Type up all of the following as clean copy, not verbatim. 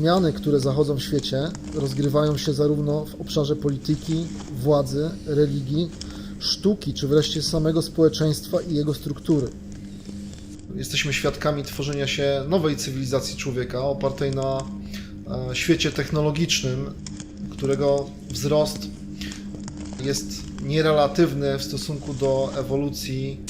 Zmiany, które zachodzą w świecie, rozgrywają się zarówno w obszarze polityki, władzy, religii, sztuki, czy wreszcie samego społeczeństwa i jego struktury. Jesteśmy świadkami tworzenia się nowej cywilizacji człowieka, opartej na świecie technologicznym, którego wzrost jest nierelatywny w stosunku do ewolucji.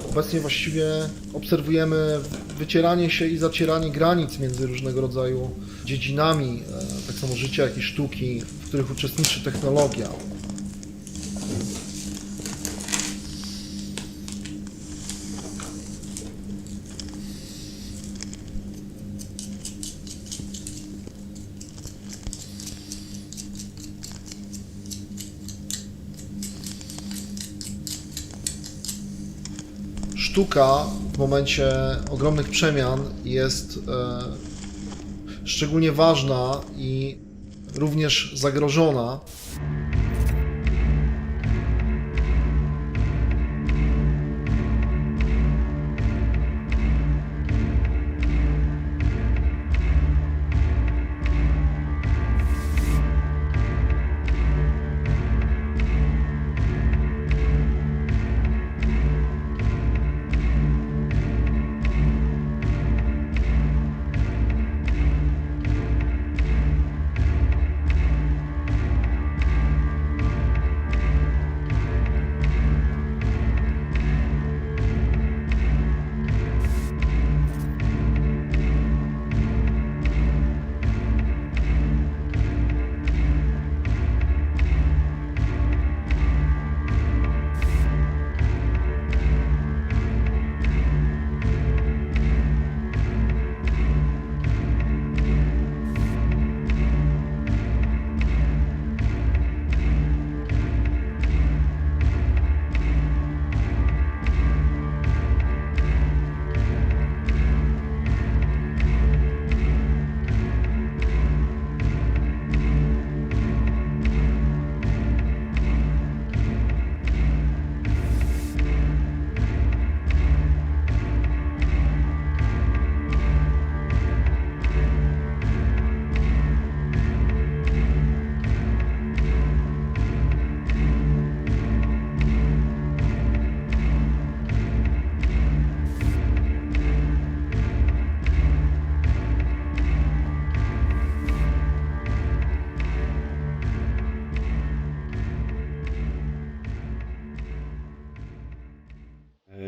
Obecnie właściwie obserwujemy wycieranie się i zacieranie granic między różnego rodzaju dziedzinami, tak samo życia, jak i sztuki, w których uczestniczy technologia. Sztuka w momencie ogromnych przemian jest szczególnie ważna i również zagrożona.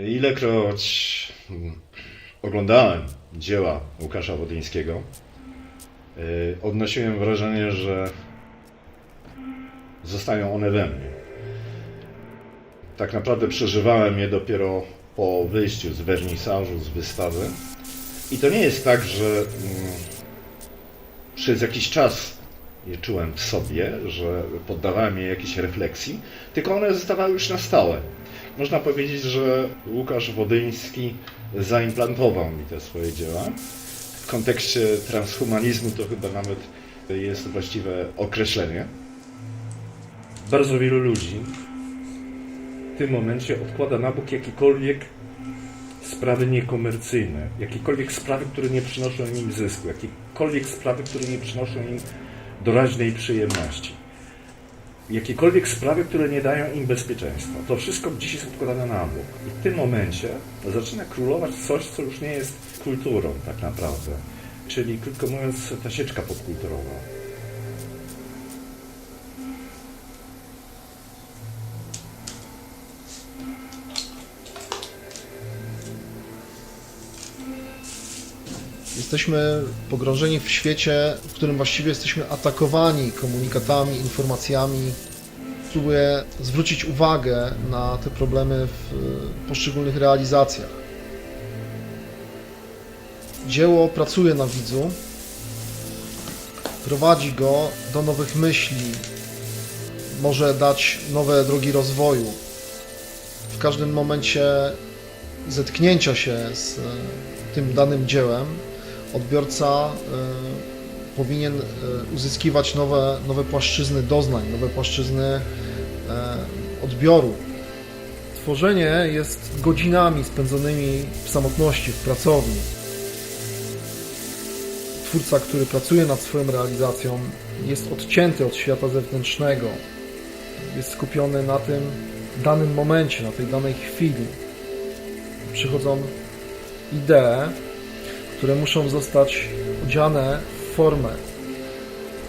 Ilekroć oglądałem dzieła Łukasza Wodyńskiego, odnosiłem wrażenie, że zostają one we mnie. Tak naprawdę przeżywałem je dopiero po wyjściu z wernisażu, z wystawy. I to nie jest tak, że przez jakiś czas je czułem w sobie, że poddawałem je jakiejś refleksji, tylko one zostawały już na stałe. Można powiedzieć, że Łukasz Wodyński zaimplantował mi te swoje dzieła. W kontekście transhumanizmu to chyba nawet jest właściwe określenie. Bardzo wielu ludzi w tym momencie odkłada na bok jakiekolwiek sprawy niekomercyjne, jakiekolwiek sprawy, które nie przynoszą im zysku, jakiekolwiek sprawy, które nie przynoszą im doraźnej przyjemności. Jakiekolwiek sprawy, które nie dają im bezpieczeństwa. To wszystko dziś jest odkładane na bok. I w tym momencie zaczyna królować coś, co już nie jest kulturą tak naprawdę. Czyli, krótko mówiąc, ta sieczka popkulturowa. Jesteśmy pogrążeni w świecie, w którym właściwie jesteśmy atakowani komunikatami, informacjami. Próbuję zwrócić uwagę na te problemy w poszczególnych realizacjach. Dzieło pracuje na widzu, prowadzi go do nowych myśli, może dać nowe drogi rozwoju. W każdym momencie zetknięcia się z tym danym dziełem odbiorca powinien uzyskiwać nowe płaszczyzny doznań, nowe płaszczyzny odbioru. Tworzenie jest godzinami spędzonymi w samotności, w pracowni. twórca, który pracuje nad swoją realizacją, jest odcięty od świata zewnętrznego, jest skupiony na tym danym momencie, na tej danej chwili. Przychodzą idee, które muszą zostać odziane w formę.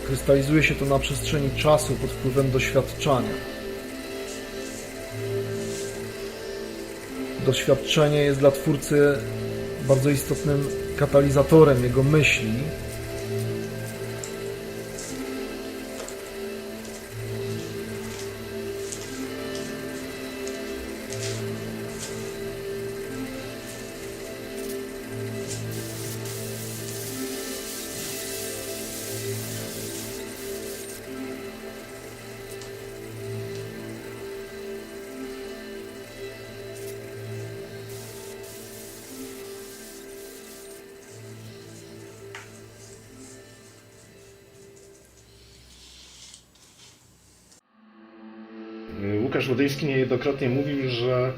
Krystalizuje się to na przestrzeni czasu pod wpływem doświadczenia. Doświadczenie jest dla twórcy bardzo istotnym katalizatorem jego myśli. Łukasz Wodyński niejednokrotnie mówił, że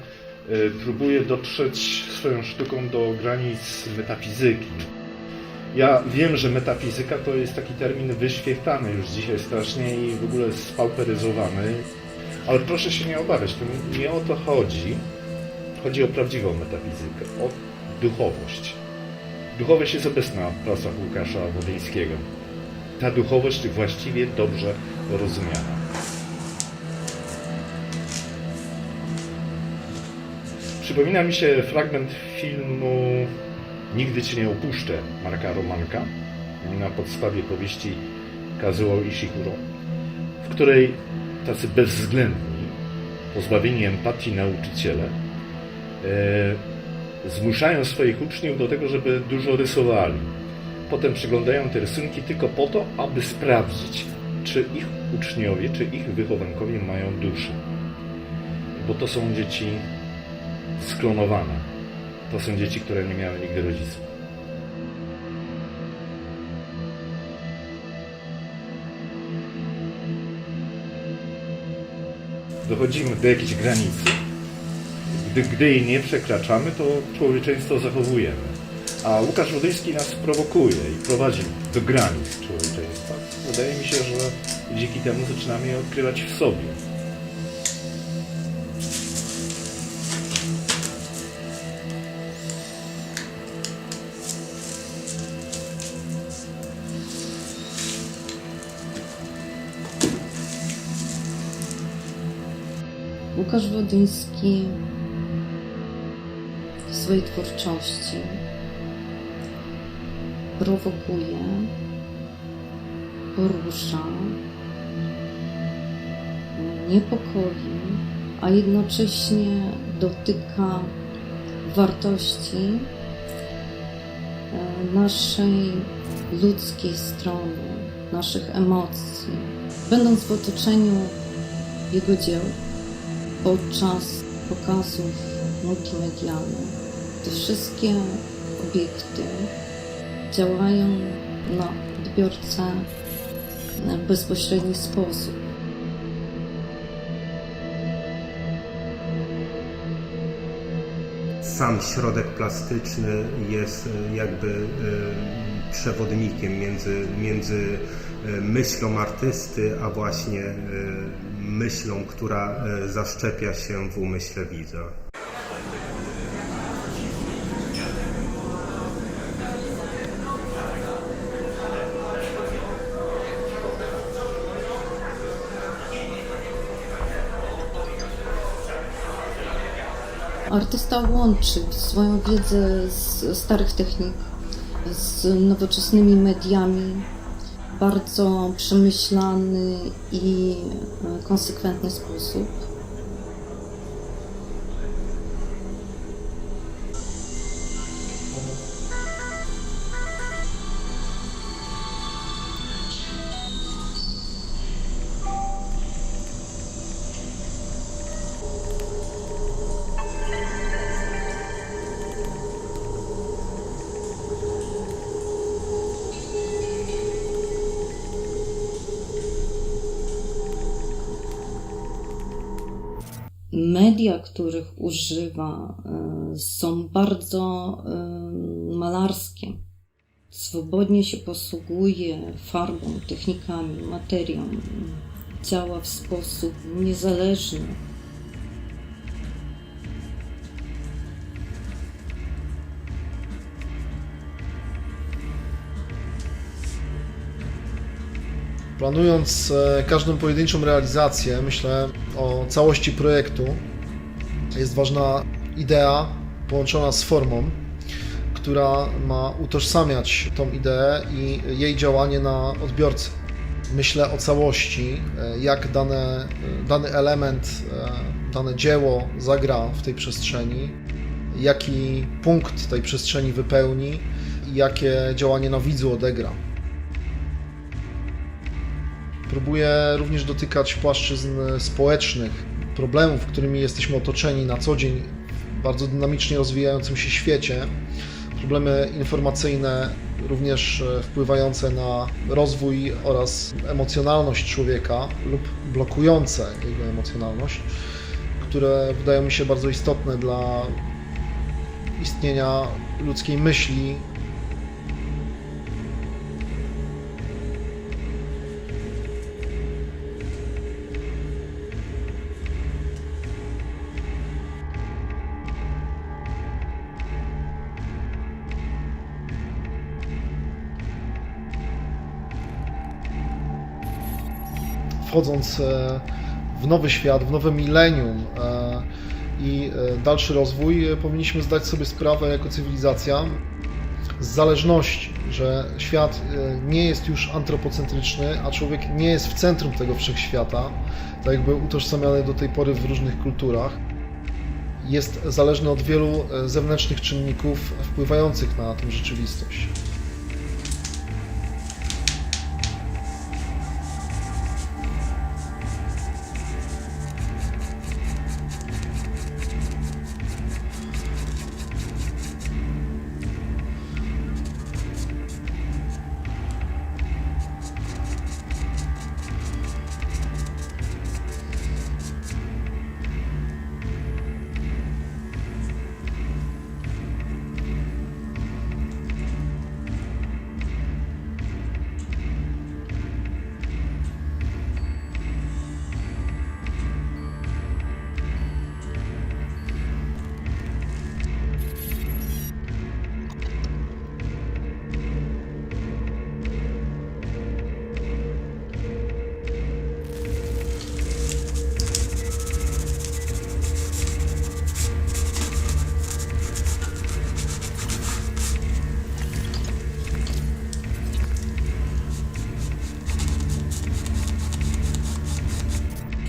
próbuje dotrzeć swoją sztuką do granic metafizyki. Ja wiem, że metafizyka to jest taki termin wyświechtany już dzisiaj strasznie i w ogóle spauperyzowany, ale proszę się nie obawiać, to nie o to chodzi. Chodzi o prawdziwą metafizykę, o duchowość. Duchowość jest obecna w pracach Łukasza Wodyńskiego. Ta duchowość właściwie dobrze rozumiana. Przypomina mi się fragment filmu Nigdy Cię nie opuszczę Marka Romanka na podstawie powieści Kazuo Ishiguro, w której tacy bezwzględni, pozbawieni empatii nauczyciele zmuszają swoich uczniów do tego, żeby dużo rysowali. Potem przeglądają te rysunki tylko po to, aby sprawdzić, czy ich uczniowie, czy ich wychowankowie mają duszę. Bo to są dzieci sklonowane. To są dzieci, które nie miały nigdy rodziców. Dochodzimy do jakiejś granicy. Gdy jej nie przekraczamy, to człowieczeństwo zachowujemy. A Łukasz Wodyński nas prowokuje i prowadzi do granic człowieczeństwa. Wydaje mi się, że dzięki temu zaczynamy je odkrywać w sobie. Łukasz Wodyński w swojej twórczości prowokuje, porusza, niepokoi, a jednocześnie dotyka wartości naszej ludzkiej strony, naszych emocji. Będąc w otoczeniu jego dzieł, podczas pokazów multimedialnych, te wszystkie obiekty działają na odbiorcę w bezpośredni sposób. Sam środek plastyczny jest jakby przewodnikiem między myślą artysty, a właśnie myślą, która zaszczepia się w umyśle widza. Artysta łączy swoją wiedzę z starych technik, z nowoczesnymi mediami w bardzo przemyślany i konsekwentny sposób. Media, których używa, są bardzo malarskie. swobodnie się posługuje farbą, technikami, materią, działa w sposób niezależny. Planując każdą pojedynczą realizację, myślę o całości projektu. Jest ważna idea połączona z formą, która ma utożsamiać tą ideę i jej działanie na odbiorcę. Myślę o całości, jak dany element, dane dzieło zagra w tej przestrzeni, jaki punkt tej przestrzeni wypełni i jakie działanie na widzu odegra. Próbuję również dotykać płaszczyzn społecznych, problemów, którymi jesteśmy otoczeni na co dzień w bardzo dynamicznie rozwijającym się świecie. Problemy informacyjne, również wpływające na rozwój oraz emocjonalność człowieka lub blokujące jego emocjonalność, które wydają mi się bardzo istotne dla istnienia ludzkiej myśli. Wchodząc w nowy świat, w nowe milenium i dalszy rozwój, powinniśmy zdać sobie sprawę jako cywilizacja z zależności, że świat nie jest już antropocentryczny, a człowiek nie jest w centrum tego wszechświata, tak jakby utożsamiany do tej pory w różnych kulturach. Jest zależny od wielu zewnętrznych czynników wpływających na tę rzeczywistość.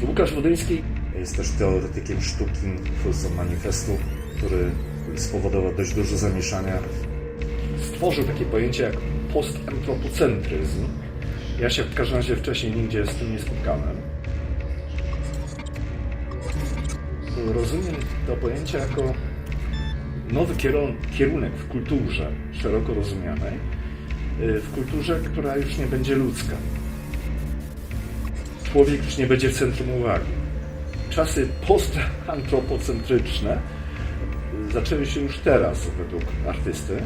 Łukasz Wodyński jest też teoretykiem sztuki, twórcą manifestu, który spowodował dość dużo zamieszania. Stworzył takie pojęcie jak postantropocentryzm. Ja się w każdym razie wcześniej nigdzie z tym nie spotkałem. Rozumiem to pojęcie jako nowy kierunek w kulturze szeroko rozumianej, w kulturze, która już nie będzie ludzka. Człowiek już nie będzie w centrum uwagi. Czasy postantropocentryczne zaczęły się już teraz według artysty.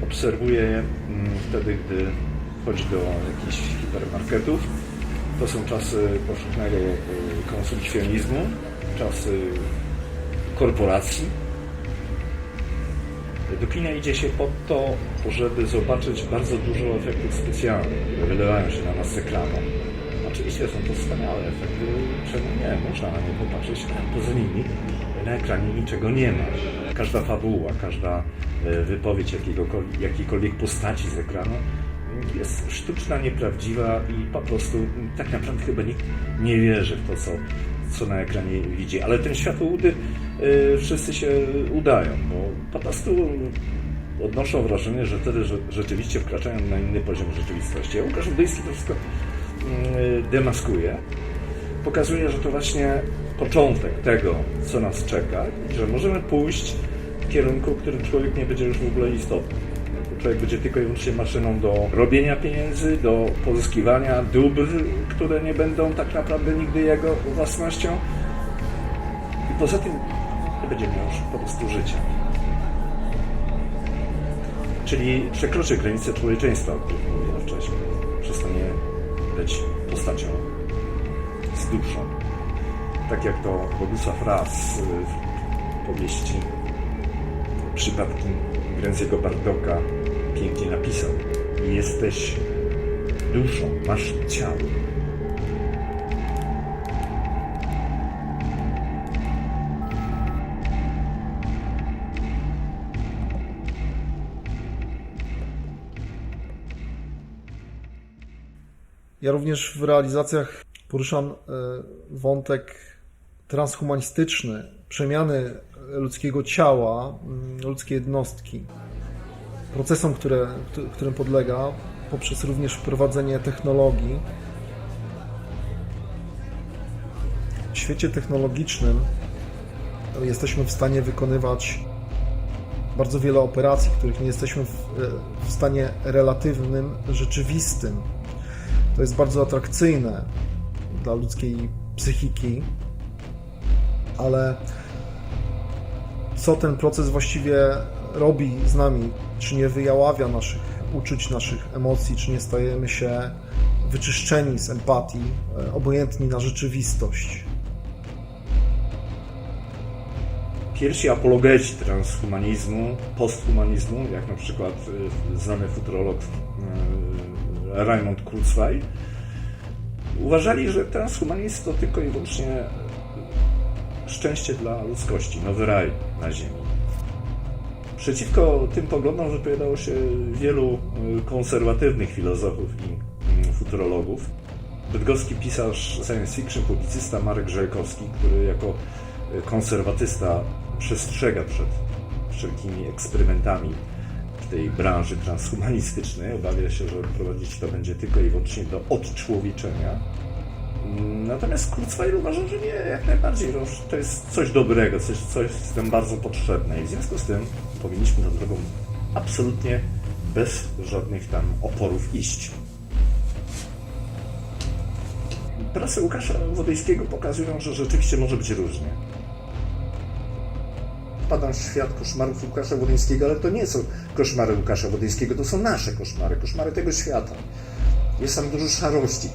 Obserwuję je wtedy, gdy wchodzi do jakichś hipermarketów. To są czasy powszechnego konsumpcjonizmu, czasy korporacji. Do kina idzie się po to, żeby zobaczyć bardzo dużo efektów specjalnych, które wylewają się na nas z ekranu. Oczywiście są to wspaniałe efekty, czemu nie? Można na nie popatrzeć, a poza nimi na ekranie niczego nie ma. Każda fabuła, każda wypowiedź jakiejkolwiek postaci z ekranu jest sztuczna, nieprawdziwa i po prostu tak naprawdę chyba nikt nie wierzy w to, co na ekranie widzi. Ale ten światłołudy wszyscy się udają, bo po prostu odnoszą wrażenie, że wtedy rzeczywiście wkraczają na inny poziom rzeczywistości. A Łukasz Wodyński to wszystko demaskuje. Pokazuje, że to właśnie początek tego, co nas czeka i że możemy pójść w kierunku, w którym człowiek nie będzie już w ogóle istotny. Człowiek będzie tylko i wyłącznie maszyną do robienia pieniędzy, do pozyskiwania dóbr, które nie będą tak naprawdę nigdy jego własnością. I poza tym nie będzie miał już po prostu życia. Czyli przekroczy granicę człowieczeństwa, o których mówiłem wcześniej. Przestanie być postacią z duszą. Tak jak to Bogusław Raz w powieści Przypadki Grenziego Bardoka pięknie napisał. Jesteś duszą, masz ciało. Ja również w realizacjach poruszam wątek transhumanistyczny, przemiany ludzkiego ciała, ludzkiej jednostki. Procesom, którym podlega, poprzez również wprowadzenie technologii. W świecie technologicznym jesteśmy w stanie wykonywać bardzo wiele operacji, których nie jesteśmy w stanie relatywnym, rzeczywistym. To jest bardzo atrakcyjne dla ludzkiej psychiki, ale co ten proces właściwie robi z nami? Czy nie wyjaławia naszych uczuć, naszych emocji, czy nie stajemy się wyczyszczeni z empatii, obojętni na rzeczywistość? Pierwsi apologeci transhumanizmu, posthumanizmu, jak na przykład znany futurolog Raymond Kurzweil, uważali, że transhumanizm to tylko i wyłącznie szczęście dla ludzkości, nowy raj na Ziemi. Przeciwko tym poglądom wypowiadało się wielu konserwatywnych filozofów i futurologów. Bydgoski pisarz science fiction, publicysta Marek Żelkowski, który jako konserwatysta przestrzega przed wszelkimi eksperymentami w tej branży transhumanistycznej. Obawia się, że prowadzić to będzie tylko i wyłącznie do odczłowieczenia. Natomiast Kurzweil uważa, że nie, jak najbardziej. To jest coś dobrego, coś tam bardzo potrzebne i w związku z tym powinniśmy tą drogą absolutnie bez żadnych tam oporów iść. Prasy Łukasza Wodyńskiego pokazują, że rzeczywiście może być różnie. Wpadam w świat koszmarów Łukasza Wodyńskiego, ale to nie są koszmary Łukasza Wodyńskiego, to są nasze koszmary, koszmary tego świata. Jest tam dużo szarości,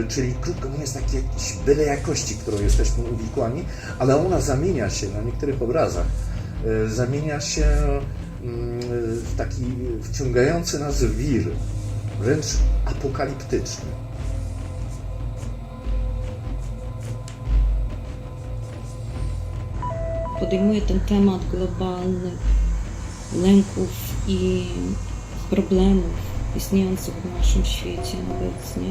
czyli krótko mówiąc jakiejś byle jakości, którą jesteśmy uwikłani, ale ona zamienia się na niektórych obrazach, zamienia się w taki wciągający nas wir, wręcz apokaliptyczny. Podejmuje ten temat globalnych lęków i problemów istniejących w naszym świecie obecnie.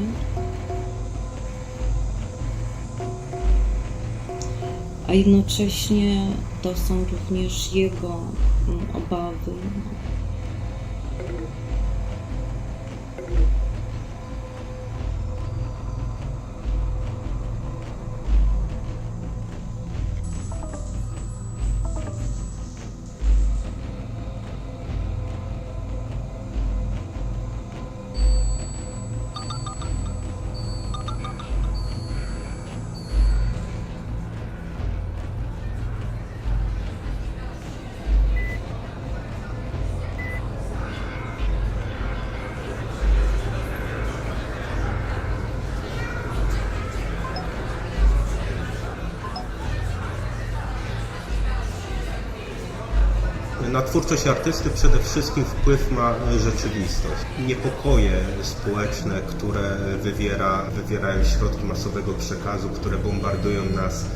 A jednocześnie to są również jego obawy. Na twórczość artysty przede wszystkim wpływ ma rzeczywistość. Niepokoje społeczne, które wywierają środki masowego przekazu, które bombardują nas,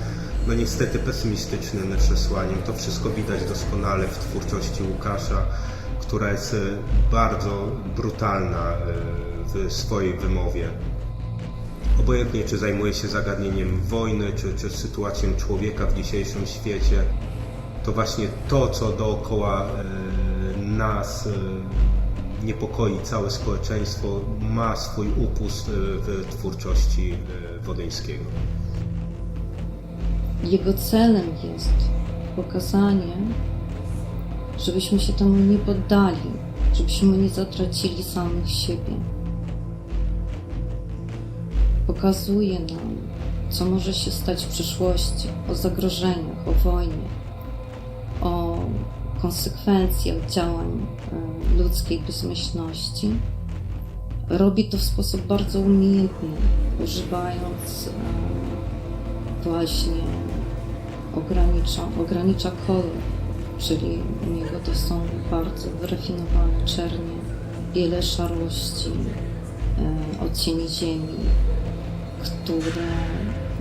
no niestety pesymistycznym przesłaniem. To wszystko widać doskonale w twórczości Łukasza, która jest bardzo brutalna w swojej wymowie. Obojętnie czy zajmuje się zagadnieniem wojny, czy sytuacją człowieka w dzisiejszym świecie, to właśnie to, co dookoła nas niepokoi całe społeczeństwo, ma swój upust w twórczości Wodyńskiego. Jego celem jest pokazanie, żebyśmy się temu nie poddali, żebyśmy nie zatracili samych siebie. Pokazuje nam, co może się stać w przyszłości, o zagrożeniach, o wojnie, o konsekwencjach działań ludzkiej bezmyślności, robi to w sposób bardzo umiejętny, używając właśnie ogranicza kolor, czyli u niego to są bardzo wyrafinowane czernie, wiele szarości, odcieni ziemi, które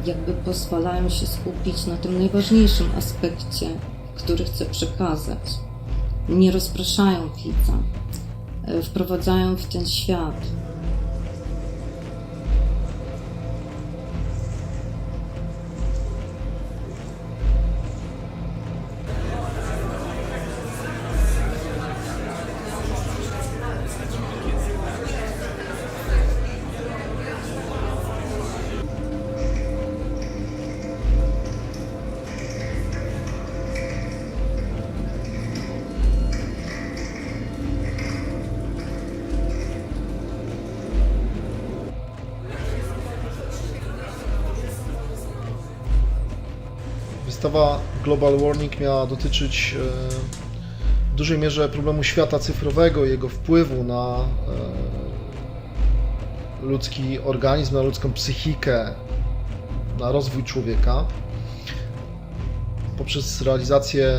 jakby pozwalają się skupić na tym najważniejszym aspekcie, który chce przekazać. Nie rozpraszają widza, wprowadzają w ten świat. Wystawa Global Warming miała dotyczyć w dużej mierze problemu świata cyfrowego, jego wpływu na ludzki organizm, na ludzką psychikę, na rozwój człowieka. Poprzez realizację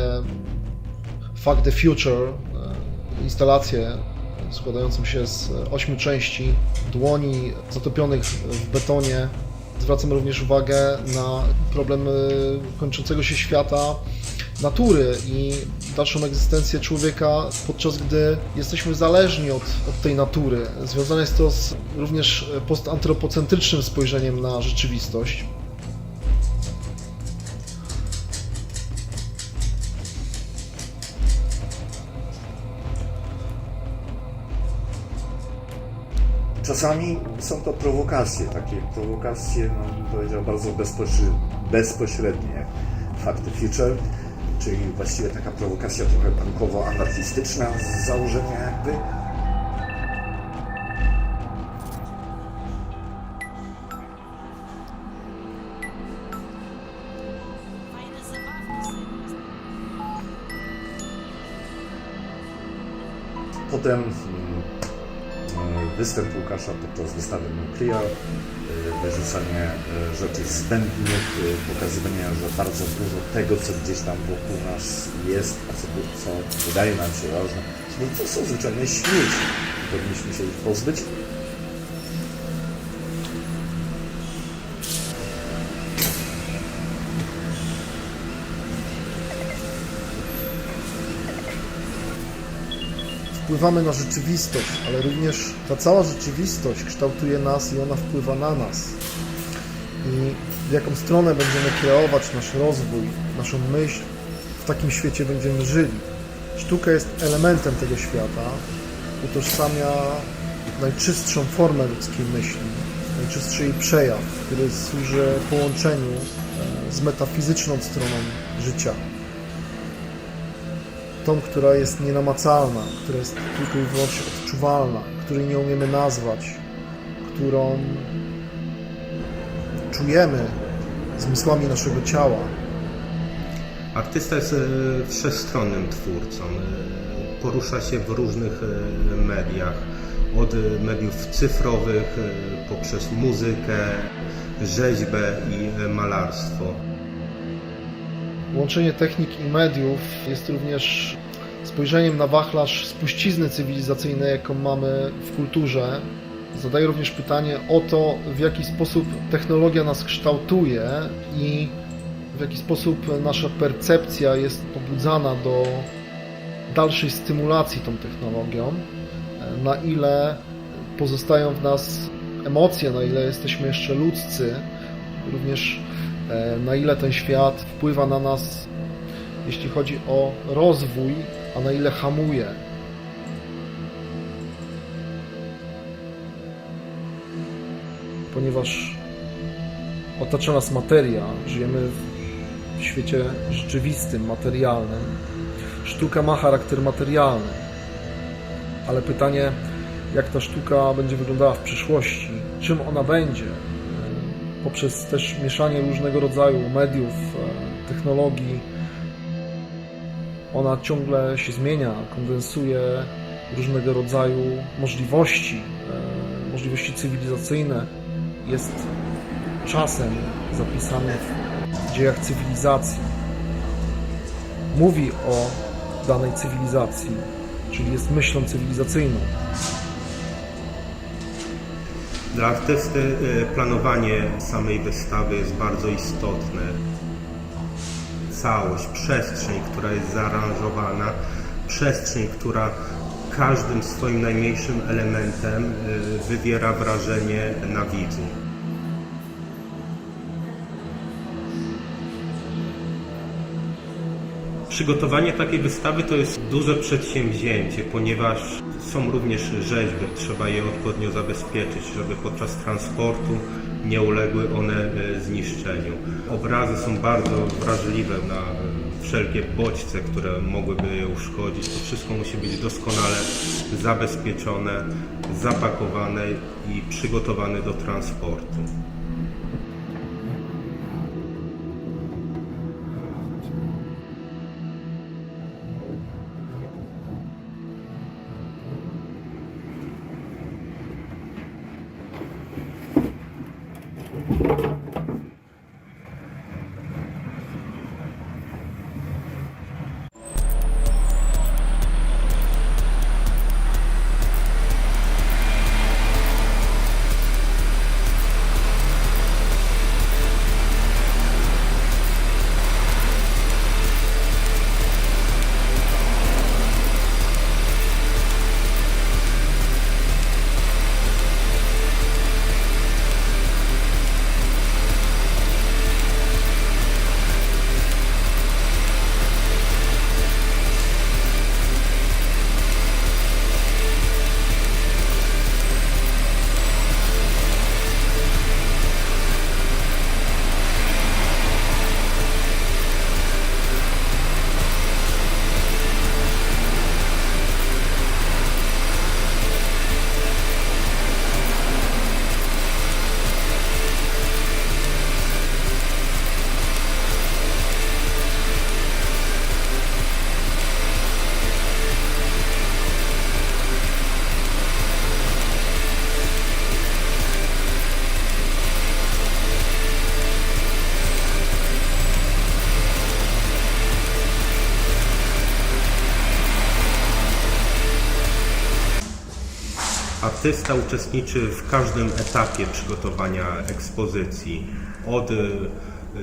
Fuck the Future, instalację składającą się z 8 części dłoni zatopionych w betonie, zwracamy również uwagę na problem kończącego się świata natury i dalszą egzystencję człowieka, podczas gdy jesteśmy zależni od tej natury. Związane jest to również postantropocentrycznym spojrzeniem na rzeczywistość. Czasami są to prowokacje, takie prowokacje, no bym powiedział, bardzo bezpośrednie. Fuck the Future, czyli właściwie taka prowokacja trochę punkowo-anarchistyczna z założenia jakby. Potem występ Łukasza podczas wystawy Nuclear, wyrzucanie rzeczy zbędnych, pokazywanie, że bardzo dużo tego, co gdzieś tam wokół nas jest, a co wydaje nam się ważne, to są zwyczajne śmieci. Powinniśmy się ich pozbyć. Wpływamy na rzeczywistość, ale również ta cała rzeczywistość kształtuje nas i ona wpływa na nas. I w jaką stronę będziemy kreować nasz rozwój, naszą myśl, w takim świecie będziemy żyli. Sztuka jest elementem tego świata, utożsamia najczystszą formę ludzkiej myśli, najczystszy jej przejaw, który służy połączeniu z metafizyczną stroną życia. Tą, która jest nienamacalna, która jest tylko i wyłącznie odczuwalna, której nie umiemy nazwać, którą czujemy zmysłami naszego ciała. Artysta jest wszechstronnym twórcą. Porusza się w różnych mediach, od mediów cyfrowych, poprzez muzykę, rzeźbę i malarstwo. Łączenie technik i mediów jest również spojrzeniem na wachlarz spuścizny cywilizacyjnej, jaką mamy w kulturze. Zadaję również pytanie o to, w jaki sposób technologia nas kształtuje i w jaki sposób nasza percepcja jest pobudzana do dalszej stymulacji tą technologią, na ile pozostają w nas emocje, na ile jesteśmy jeszcze ludzcy, również na ile ten świat wpływa na nas, jeśli chodzi o rozwój, a na ile hamuje. Ponieważ otacza nas materia, żyjemy w świecie rzeczywistym, materialnym. Sztuka ma charakter materialny, ale pytanie, jak ta sztuka będzie wyglądała w przyszłości, czym ona będzie, poprzez też mieszanie różnego rodzaju mediów, technologii, Ona ciągle się zmienia, kondensuje różnego rodzaju możliwości, możliwości cywilizacyjne. Jest czasem zapisany w dziejach cywilizacji. Mówi o danej cywilizacji, czyli jest myślą cywilizacyjną. Dla artysty planowanie samej wystawy jest bardzo istotne. Całość, przestrzeń, która jest zaaranżowana, przestrzeń, która każdym swoim najmniejszym elementem wywiera wrażenie na widzu. Przygotowanie takiej wystawy to jest duże przedsięwzięcie, ponieważ są również rzeźby. Trzeba je odpowiednio zabezpieczyć, żeby podczas transportu nie uległy one zniszczeniu. Obrazy są bardzo wrażliwe na wszelkie bodźce, które mogłyby je uszkodzić. To wszystko musi być doskonale zabezpieczone, zapakowane i przygotowane do transportu. Artysta uczestniczy w każdym etapie przygotowania ekspozycji, od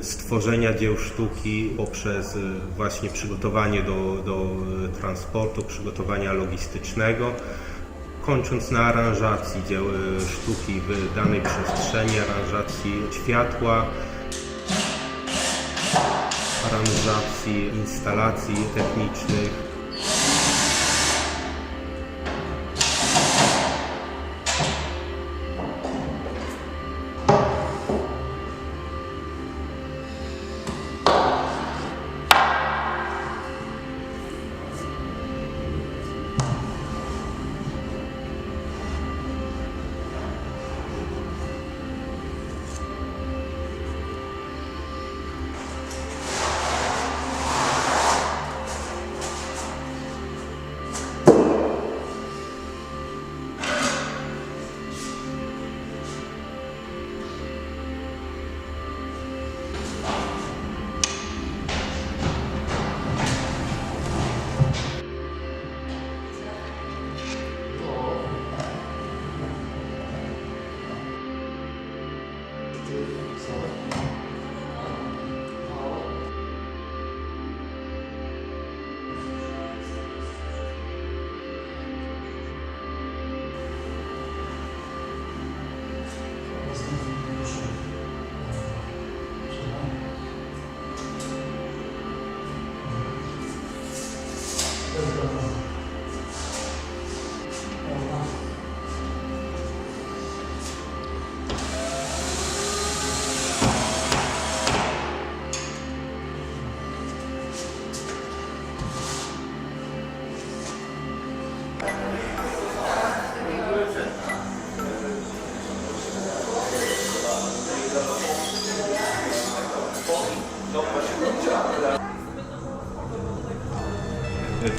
stworzenia dzieł sztuki poprzez właśnie przygotowanie do transportu, przygotowania logistycznego, kończąc na aranżacji dzieł sztuki w danej przestrzeni, aranżacji światła, aranżacji instalacji technicznych.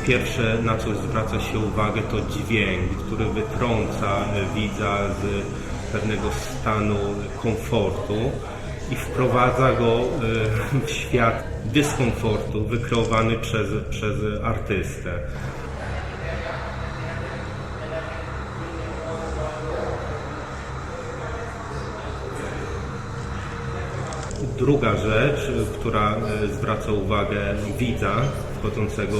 Pierwsze, na co zwraca się uwagę, to dźwięk, który wytrąca widza z pewnego stanu komfortu i wprowadza go w świat dyskomfortu wykreowany przez artystę. Druga rzecz, która zwraca uwagę widza wchodzącego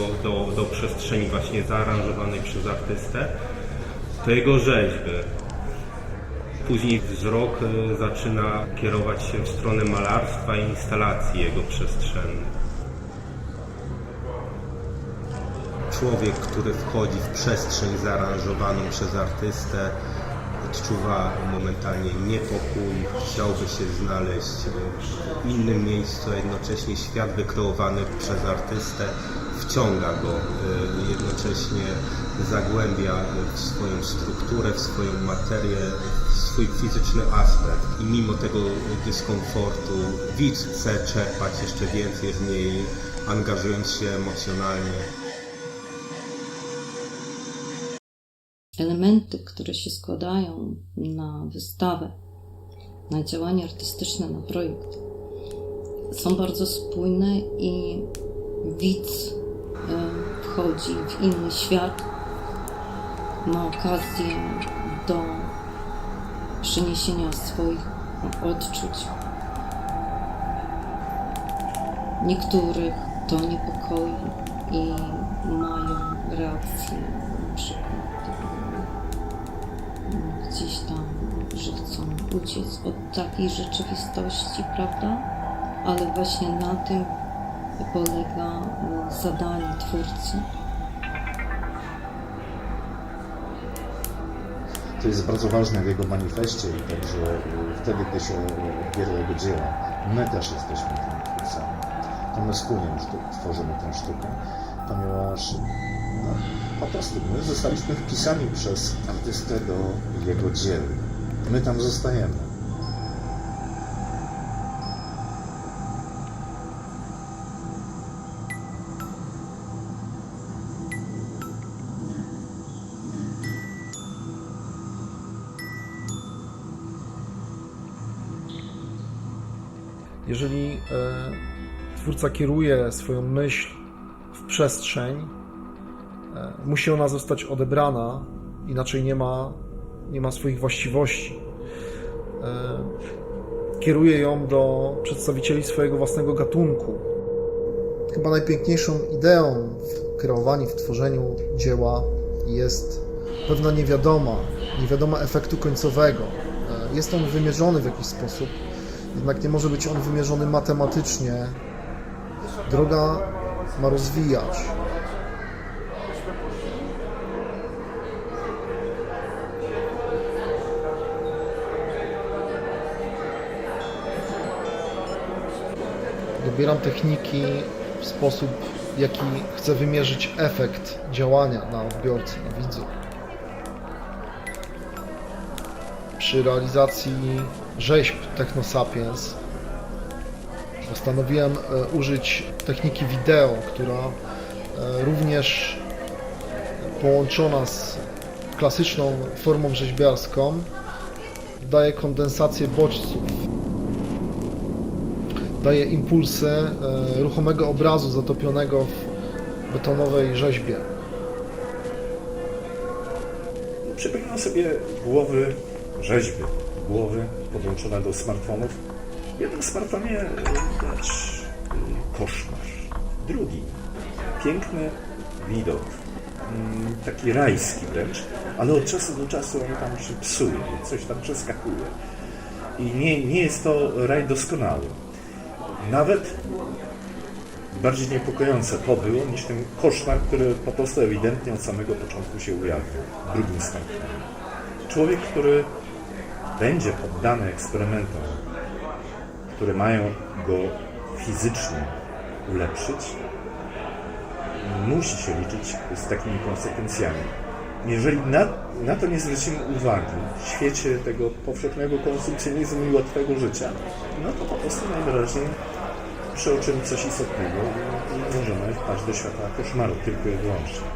do przestrzeni właśnie zaaranżowanej przez artystę, to jego rzeźby. Później wzrok zaczyna kierować się w stronę malarstwa i instalacji jego przestrzennych. Człowiek, który wchodzi w przestrzeń zaaranżowaną przez artystę, odczuwa momentalnie niepokój, chciałby się znaleźć w innym miejscu, a jednocześnie świat wykreowany przez artystę wciąga go, jednocześnie zagłębia w swoją strukturę, w swoją materię, w swój fizyczny aspekt. I mimo tego dyskomfortu widz chce czerpać jeszcze więcej z niej, angażując się emocjonalnie. Elementy, które się składają na wystawę, na działanie artystyczne, na projekt, są bardzo spójne i widz wchodzi w inny świat, ma okazję do przeniesienia swoich odczuć. Niektórych to niepokoi i mają reakcję na przykład gdzieś tam, że chcą uciec od takiej rzeczywistości, prawda? Ale właśnie na tym polega zadanie twórcy. To jest bardzo ważne w jego manifestie i także wtedy, gdy się odbiera jego dzieła, my też jesteśmy tymi twórcami. To my wspólnie tworzymy tę sztukę, ponieważ po prostu my zostaliśmy wpisani przez artystę do jego dzieł. My tam zostajemy. Jeżeli twórca kieruje swoją myśl w przestrzeń, musi ona zostać odebrana, inaczej nie ma swoich właściwości. Kieruje ją do przedstawicieli swojego własnego gatunku. Chyba najpiękniejszą ideą w kreowaniu, w tworzeniu dzieła jest pewna niewiadoma efektu końcowego. Jest on wymierzony w jakiś sposób, jednak nie może być on wymierzony matematycznie. Droga ma rozwijać. Dobieram techniki w sposób, jaki chcę wymierzyć efekt działania na odbiorcy, na widzu. Przy realizacji rzeźb Techno Sapiens postanowiłem użyć techniki wideo, która również połączona z klasyczną formą rzeźbiarską daje kondensację bodźców, daje impulsy ruchomego obrazu zatopionego w betonowej rzeźbie. Przypominam sobie głowy rzeźby, głowy podłączone do smartfonów. W jednym smartfonie widać koszmar, drugi piękny widok, taki rajski wręcz, ale od czasu do czasu on tam się psuje, coś tam przeskakuje i nie jest to raj doskonały. Nawet bardziej niepokojące to było niż ten koszmar, który po prostu ewidentnie od samego początku się ujawnił w drugim smartfonie. Człowiek, który będzie poddany eksperymentom, które mają go fizycznie ulepszyć, musi się liczyć z takimi konsekwencjami. Jeżeli na to nie zwrócimy uwagi w świecie tego powszechnego konsumpcjonizmu i łatwego życia, no to po prostu najwyraźniej przeoczymy coś istotnego i możemy wpaść do świata koszmaru, tylko i wyłącznie.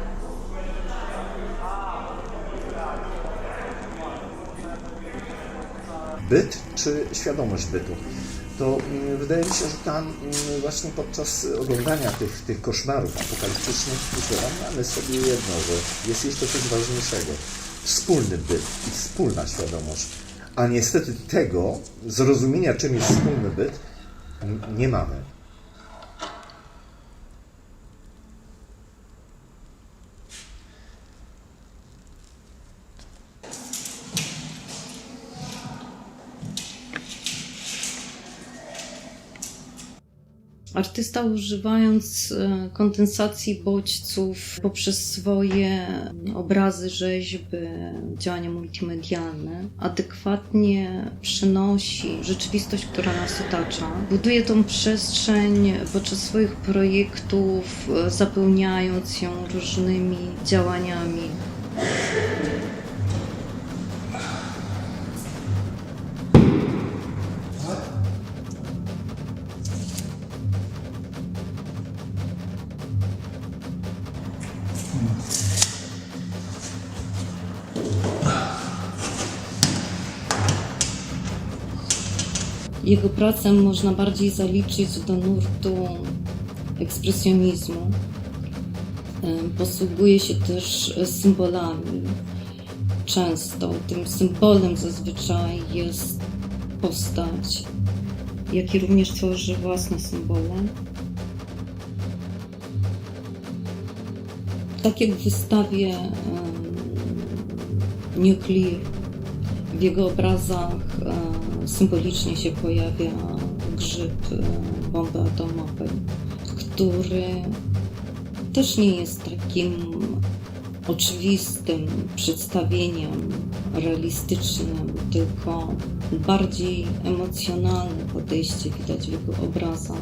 Byt czy świadomość bytu? To wydaje mi się, że tam właśnie podczas oglądania tych koszmarów apokaliptycznych uświadamiamy sobie jedno, że jest jeszcze coś ważniejszego. Wspólny byt i wspólna świadomość. A niestety tego zrozumienia, czym jest wspólny byt, nie mamy. Artysta, używając kondensacji bodźców poprzez swoje obrazy, rzeźby, działania multimedialne, adekwatnie przenosi rzeczywistość, która nas otacza. Buduje tą przestrzeń podczas swoich projektów, zapełniając ją różnymi działaniami. Jego pracę można bardziej zaliczyć do nurtu ekspresjonizmu. Posługuje się też symbolami. Często tym symbolem zazwyczaj jest postać, jak i również tworzy własne symbole. Tak jak w wystawie Nuclear, w jego obrazach symbolicznie się pojawia grzyb bomby atomowej, który też nie jest takim oczywistym przedstawieniem realistycznym, tylko bardziej emocjonalne podejście widać w jego obrazach,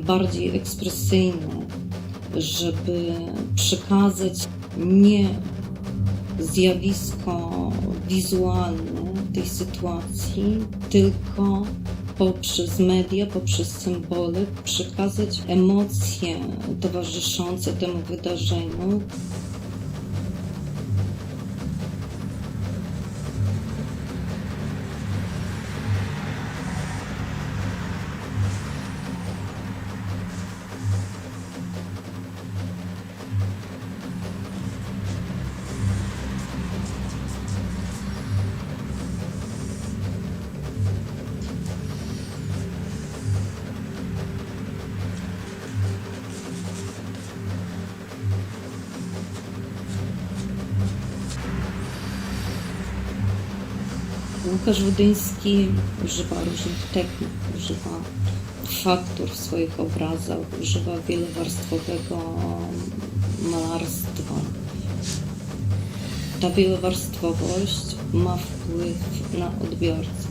bardziej ekspresyjne, żeby przekazać nie zjawisko wizualne tej sytuacji, tylko poprzez media, poprzez symbole przekazać emocje towarzyszące temu wydarzeniu. Łukasz Wodyński używa różnych technik, używa faktur w swoich obrazach, używa wielowarstwowego malarstwa. Ta wielowarstwowość ma wpływ na odbiorcę.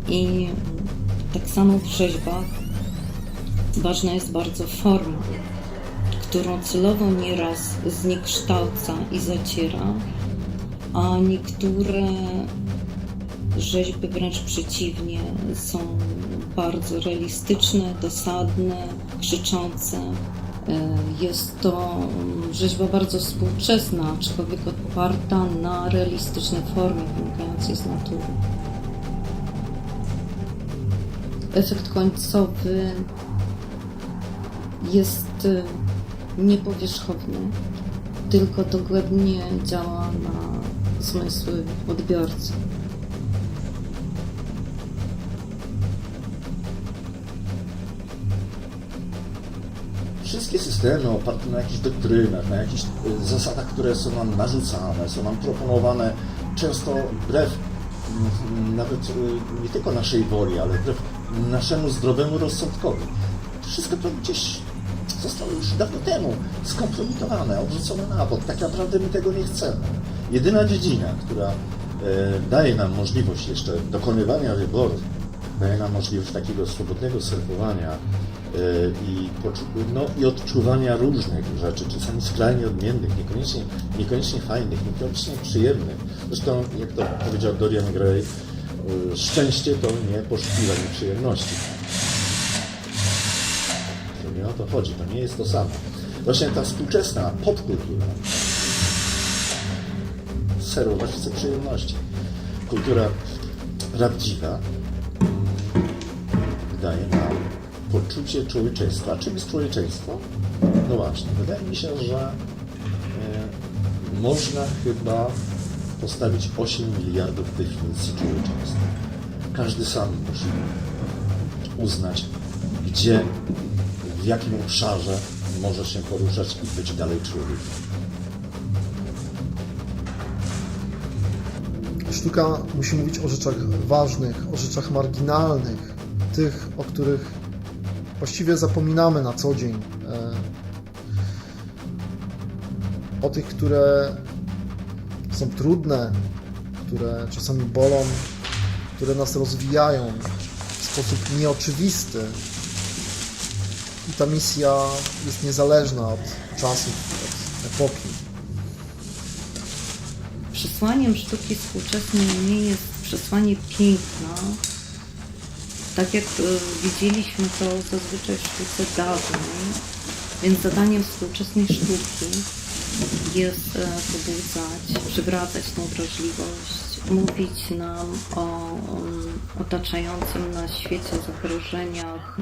I tak samo w rzeźbach ważna jest bardzo forma, którą celowo nieraz zniekształca i zaciera, a niektóre rzeźby wręcz przeciwnie, są bardzo realistyczne, dosadne, krzyczące. Jest to rzeźba bardzo współczesna, aczkolwiek oparta na realistycznej formie wynikającej z natury. Efekt końcowy jest niepowierzchowny, tylko dogłębnie działa na zmysły odbiorcy. Wszystkie systemy oparte na jakichś doktrynach, na jakichś zasadach, które są nam narzucane, są nam proponowane często wbrew nawet nie tylko naszej woli, ale wbrew naszemu zdrowemu rozsądkowi. Wszystko to gdzieś zostało już dawno temu skompromitowane, odrzucone na bok. Tak naprawdę my tego nie chcemy. Jedyna dziedzina, która daje nam możliwość jeszcze dokonywania wyborów, daje nam możliwość takiego swobodnego surfowania i odczuwania różnych rzeczy, czasami skrajnie odmiennych, niekoniecznie fajnych, niekoniecznie przyjemnych. Zresztą, jak to powiedział Dorian Gray, szczęście to nie poszukiwanie przyjemności. To nie o to chodzi, to nie jest to samo. Właśnie ta współczesna popkultura serwować chce przyjemności. Kultura prawdziwa daje nam poczucie człowieczeństwa. Czym jest człowieczeństwo? No właśnie, wydaje mi się, że można chyba postawić 8 miliardów definicji człowieczeństwa. Każdy sam musi uznać, gdzie, w jakim obszarze może się poruszać i być dalej człowiekiem. Sztuka musi mówić o rzeczach ważnych, o rzeczach marginalnych, tych, o których właściwie zapominamy na co dzień. O tych, które są trudne, które czasami bolą, które nas rozwijają w sposób nieoczywisty. I ta misja jest niezależna od czasów, od epoki. Przesłaniem sztuki współczesnej nie jest przesłanie piękna, tak jak widzieliśmy to zazwyczaj w sztuce dawnej, więc zadaniem współczesnej sztuki jest pobudzać, przywracać tą wrażliwość, mówić nam o otaczającym nas świecie zagrożeniach.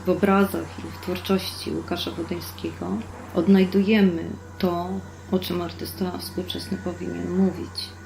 W obrazach i w twórczości Łukasza Wodyńskiego odnajdujemy to, o czym artysta współczesny powinien mówić.